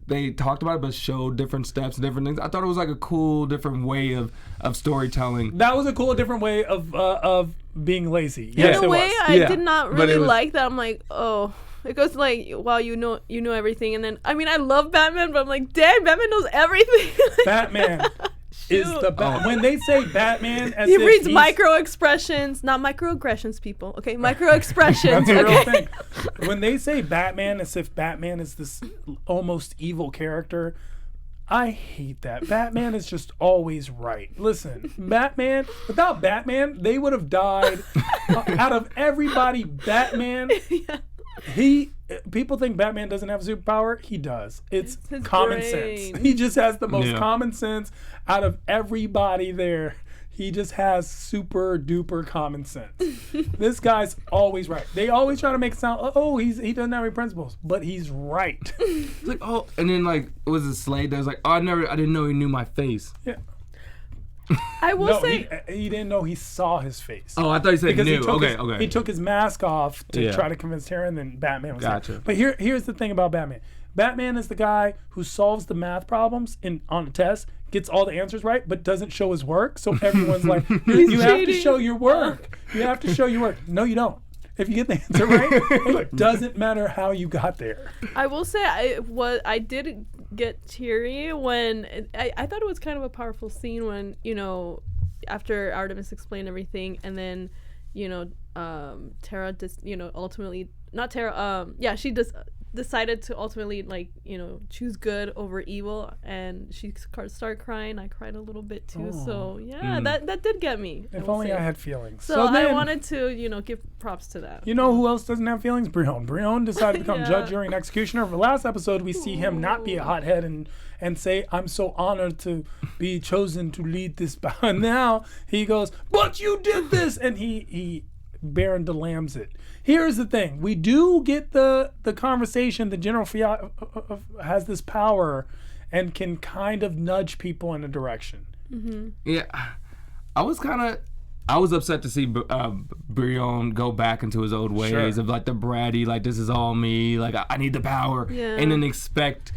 they talked about it, but showed different steps, different things. I thought it was like a cool, different way of storytelling. That was a cool, different way of being lazy. Yes, in a way, I did not really like that. I'm like, oh. It goes like, wow, you know everything, and then I love Batman, but I'm like, damn, Batman knows everything. Batman is the when they say Batman, as he reads micro expressions, not microaggressions, people. Okay, micro expressions. That's a real thing. When they say Batman, as if Batman is this almost evil character, I hate that. Batman is just always right. Listen, without Batman, they would have died. Out of everybody, Batman. Yeah. People think Batman doesn't have a superpower. He does. It's common sense. He just has the most common sense out of everybody there. He just has super duper common sense. This guy's always right. They always try to make it sound, he doesn't have any principles, but he's right. It's like, and then like it was a Slade that was like, I didn't know he knew my face. Yeah. I will say he didn't know he saw his face. Oh, I thought he said knew. Okay. He took his mask off to try to convince Tara, and then Batman was there. But here's the thing about Batman. Batman is the guy who solves the math problems on a test, gets all the answers right, but doesn't show his work. So everyone's like, you have to show your work. You have to show your work. No, you don't. If you get the answer right, it doesn't matter how you got there. I will say I did get teary when I thought it was kind of a powerful scene when after Artemis explained everything, and then Tara just ultimately not Tara she just decided to ultimately choose good over evil, and she started crying. I cried a little bit too. So that did get me. If only I had feelings. So I wanted to give props to that. You know who else doesn't have feelings? Brion decided to become judge, jury, and executioner. For the last episode, we see him not be a hothead and say, I'm so honored to be chosen to lead this battle. And now he goes, but you did this, and he Baron DeLambs it. Here's the thing. We do get the conversation. The General Fiat has this power and can kind of nudge people in a direction. Mm-hmm. Yeah. I was upset to see Brion go back into his old ways of like the bratty, like this is all me, like I need the power, and then expect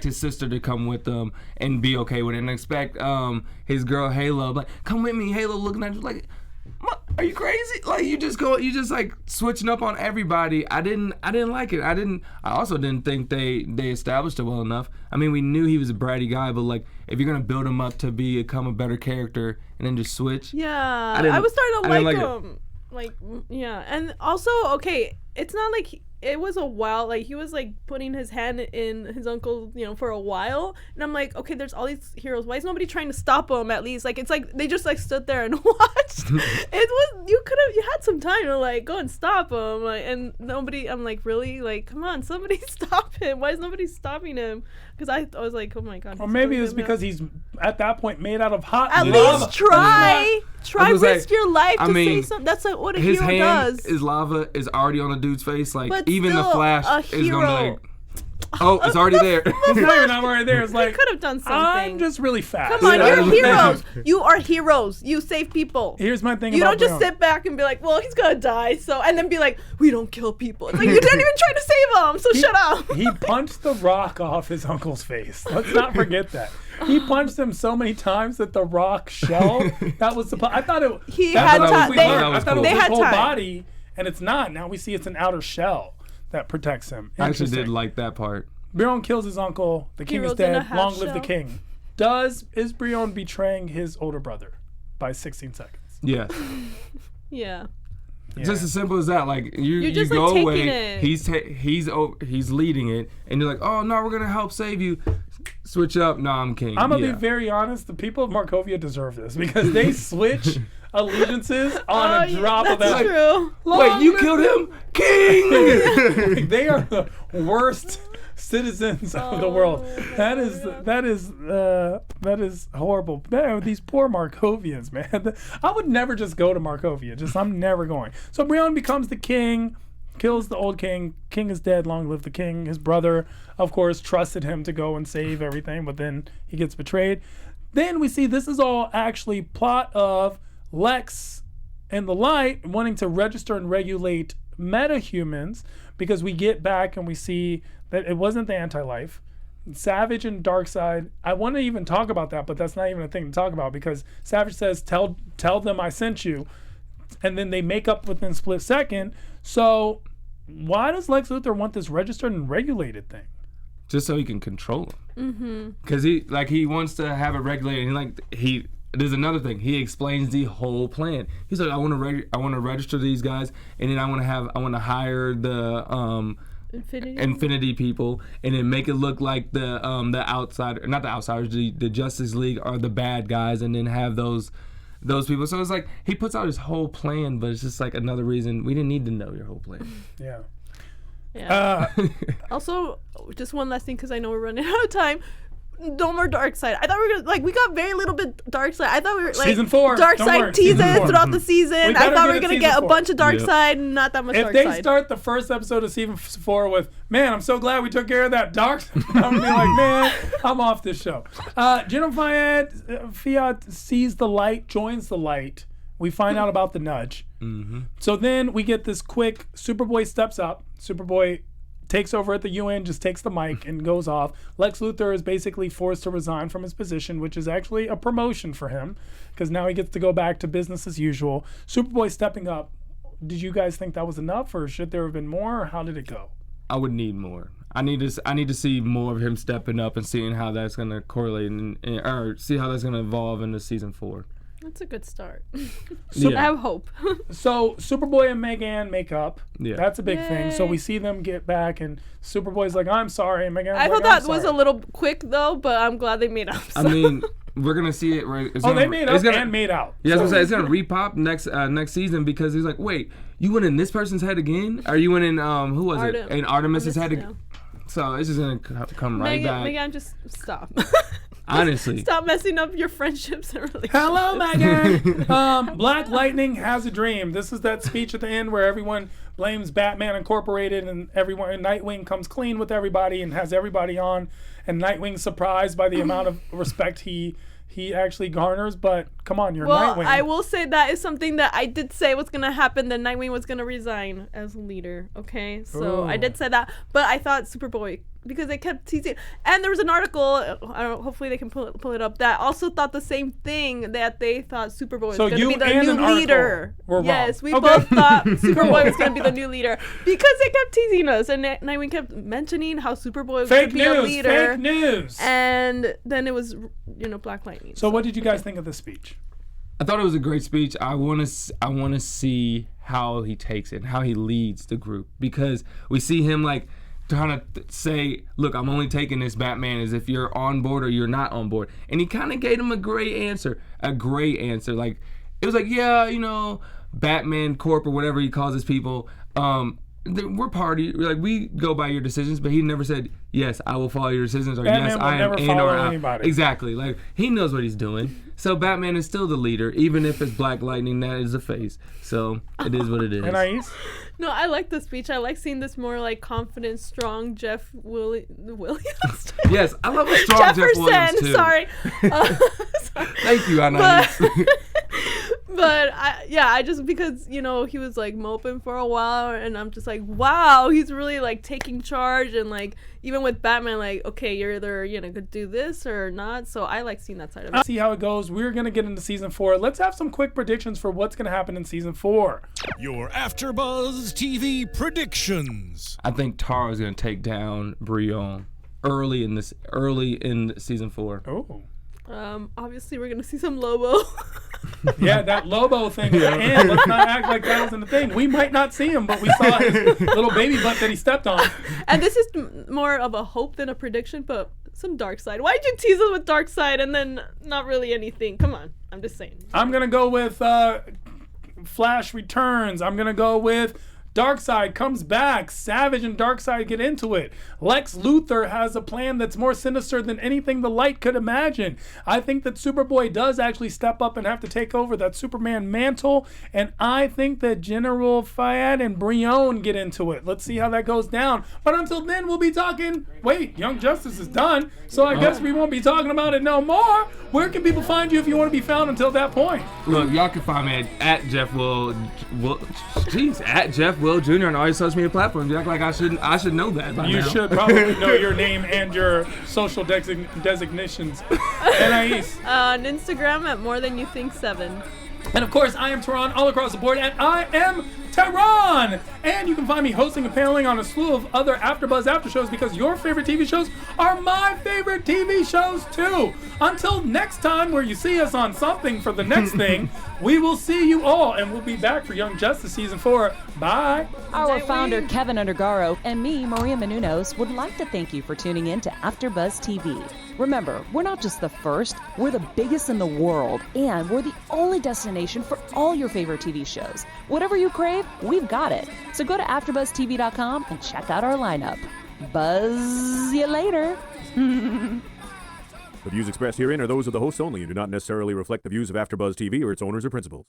his sister to come with them and be okay with it, and expect his girl Halo, like come with me, Halo looking at you like, are you crazy? Like you just like switching up on everybody. I didn't like it. I also didn't think they established it well enough. I mean, we knew he was a bratty guy, but like if you're gonna build him up to become a better character and then just switch. Yeah, I was starting to like him. Like and also it's not like it was a while. Like, he was like putting his hand in his uncle, for a while, and I'm like, okay, there's all these heroes. Why is nobody trying to stop him? At least, like, it's like they just like stood there and watched. You had some time to like go and stop him, like, and nobody. I'm like, really? Like, come on, somebody stop him. Why is nobody stopping him? Because I was like, oh my god. Or maybe it was because he's at that point made out of hot. At least try risk your life to say something. That's like what a hero does. His lava is already on the dude's face. Like, but even the Flash is gonna be like, oh, it's already there. It's not even already there. It's like, you could have done something. I'm just really fast. Come on, you're heroes. You are heroes. You save people. Here's my thing. You about don't just sit back and be like, well, he's gonna die, and then be like, we don't kill people. It's like, you didn't even try to save him, so shut up. He punched the rock off his uncle's face. Let's not forget that. He punched him so many times that the rock shell. That was I thought it. He had time. I thought it was his whole body, and it's not. Now we see it's an outer shell that protects him. I actually did like that part. Brion kills his uncle. The king is dead. Long live the king. Is Brion betraying his older brother by 16 seconds? Yeah. Yeah. Just as simple as that. Like, you just go like away. It. He's leading it, and you're like, oh no, we're gonna help save you. Switch up. No, I'm king. I'm gonna be very honest. The people of Markovia deserve this because they switch allegiances on a drop of that. True. Wait, you killed him, king. Like, they are the worst citizens of the world. That is horrible. Man, these poor Markovians, man. I would never just go to Markovia. I'm never going. So Brion becomes the king, kills the old king. King is dead. Long live the king. His brother, of course, trusted him to go and save everything, but then he gets betrayed. Then we see this is all actually plot of Lex and the Light wanting to register and regulate metahumans, because we get back and we see that it wasn't the anti-life. Savage and Darkseid, I want to even talk about that, but that's not even a thing to talk about, because Savage says, tell them I sent you, and then they make up within a split second. So why does Lex Luthor want this registered and regulated thing? Just so he can control them. Because he wants to have it regulated, and there's another thing. He explains the whole plan. He's like, I want to register these guys, and then I want to hire the Infinity people, and then make it look like the Justice League are the bad guys, and then have those people. So it's like he puts out his whole plan, but it's just like another reason we didn't need to know your whole plan. Yeah. Also, just one last thing, because I know we're running out of time. No more Darkseid. I thought we were gonna we got very little bit Darkseid. I thought we were season 4. Darkseid teases throughout the season. I thought we were gonna get a bunch of Darkseid, not that much Darkseid. If they start the first episode of season 4 with, man, I'm so glad we took care of that Darkseid, I'm gonna be like, man, I'm off this show. Jennifer Fiat sees the light, joins the light. We find out about the nudge. Mm-hmm. So then we get this quick. Superboy steps up. Superboy takes over at the UN, just takes the mic and goes off. Lex Luthor is basically forced to resign from his position, which is actually a promotion for him, because now he gets to go back to business as usual. Superboy stepping up. Did you guys think that was enough, or should there have been more, or how did it go? I would need more. I need to see more of him stepping up and seeing how that's going to correlate or see how that's going to evolve into season 4. That's a good start. So I have hope. So Superboy and Megan make up. Yeah. That's a big thing. So we see them get back, and Superboy's like, I'm sorry. And Megan's I like, thought that was a little quick, though, but I'm glad they made up. So. I mean, we're going to see it. Right? They made up and made out. Yeah, so. It's going to repop next season, because he's like, wait, you went in this person's head again? Or you went in, who was it? In Artemis' head again? So it's just going to come right back. Megan, just stop. Honestly. Stop messing up your friendships and relationships. Hello, Megan. Black Lightning has a dream. This is that speech at the end where everyone blames Batman Incorporated, and Nightwing comes clean with everybody and has everybody on, and Nightwing's surprised by the amount of respect he actually garners. But come on, you're Nightwing. I will say that is something that I did say was going to happen, that Nightwing was going to resign as leader, okay? So I did say that, but I thought Superboy, because they kept teasing, and there was an article, I don't know, hopefully they can pull it up, that also thought the same thing, that they thought Superboy was going to be the new leader. Yes, we both thought Superboy was going to be the new leader, because they kept teasing us, and Nightwing kept mentioning how Superboy was going to be a leader. Fake news. And then it was, Black Lightning. So what did you guys think of the speech? I thought it was a great speech. I want to see how he takes it and how he leads the group, because we see him like trying to say, look, I'm only taking this Batman as if you're on board or you're not on board. And he kind of gave him a gray answer. Like, it was like, yeah, you know, Batman Corp or whatever he calls his people, we're party, like, we go by your decisions, but he never said, yes, I will follow your decisions, or Batman yes, I am in or out. Anybody. Exactly. Like, he knows what he's doing. So Batman is still the leader, even if it's Black Lightning that is the face. So it is what it is. Anais? No, I like the speech. I like seeing this more like confident, strong Jeff Williams. Yes, I love a strong Jeff Williams too. Sorry. Thank you, Anais. But I just, because, you know, he was like moping for a while, and I'm just like, wow, he's really like taking charge, and like even with Batman, like, okay, you're either, you know, could do this or not. So I like seeing that side of it. See how it goes. We're gonna get into season 4. Let's have some quick predictions for what's gonna happen in season 4. Your AfterBuzz TV predictions. I think Tara's gonna take down Brion early in season 4. Oh. Obviously we're gonna see some Lobo. Yeah, that Lobo thing. And let's not act like that wasn't a thing. We might not see him, but we saw his little baby butt that he stepped on. And this is more of a hope than a prediction, but some dark side. Why'd you tease us with dark side and then not really anything? Come on, I'm just saying. I'm gonna go with Flash returns. I'm gonna go with Darkseid comes back. Savage and Darkseid get into it. Lex Luthor has a plan that's more sinister than anything the light could imagine. I think that Superboy does actually step up and have to take over that Superman mantle. And I think that General Fayad and Brion get into it. Let's see how that goes down. But until then, we'll be talking. Wait, Young Justice is done. So I guess we won't be talking about it no more. Where can people find you if you want to be found until that point? Look, y'all can find me at Jeff Will Jr. on all your social media platforms. You act like I should know that by You now. should probably know your name and your social designations. Anais. On Instagram at More Than You Think 7. And of course, I am Tehran all across the board, and I am Tehran! And you can find me hosting and paneling on a slew of other AfterBuzz after shows, because your favorite TV shows are my favorite TV shows too. Until next time, where you see us on something for the next thing, we will see you all, and we'll be back for Young Justice Season 4. Bye! Our founder, Keven Undergaro, and me, Maria Menounos, would like to thank you for tuning in to AfterBuzz TV. Remember, we're not just the first, we're the biggest in the world, and we're the only destination for all your favorite TV shows. Whatever you crave, we've got it. So go to AfterBuzzTV.com and check out our lineup. Buzz you later. The views expressed herein are those of the hosts only and do not necessarily reflect the views of AfterBuzz TV or its owners or principals.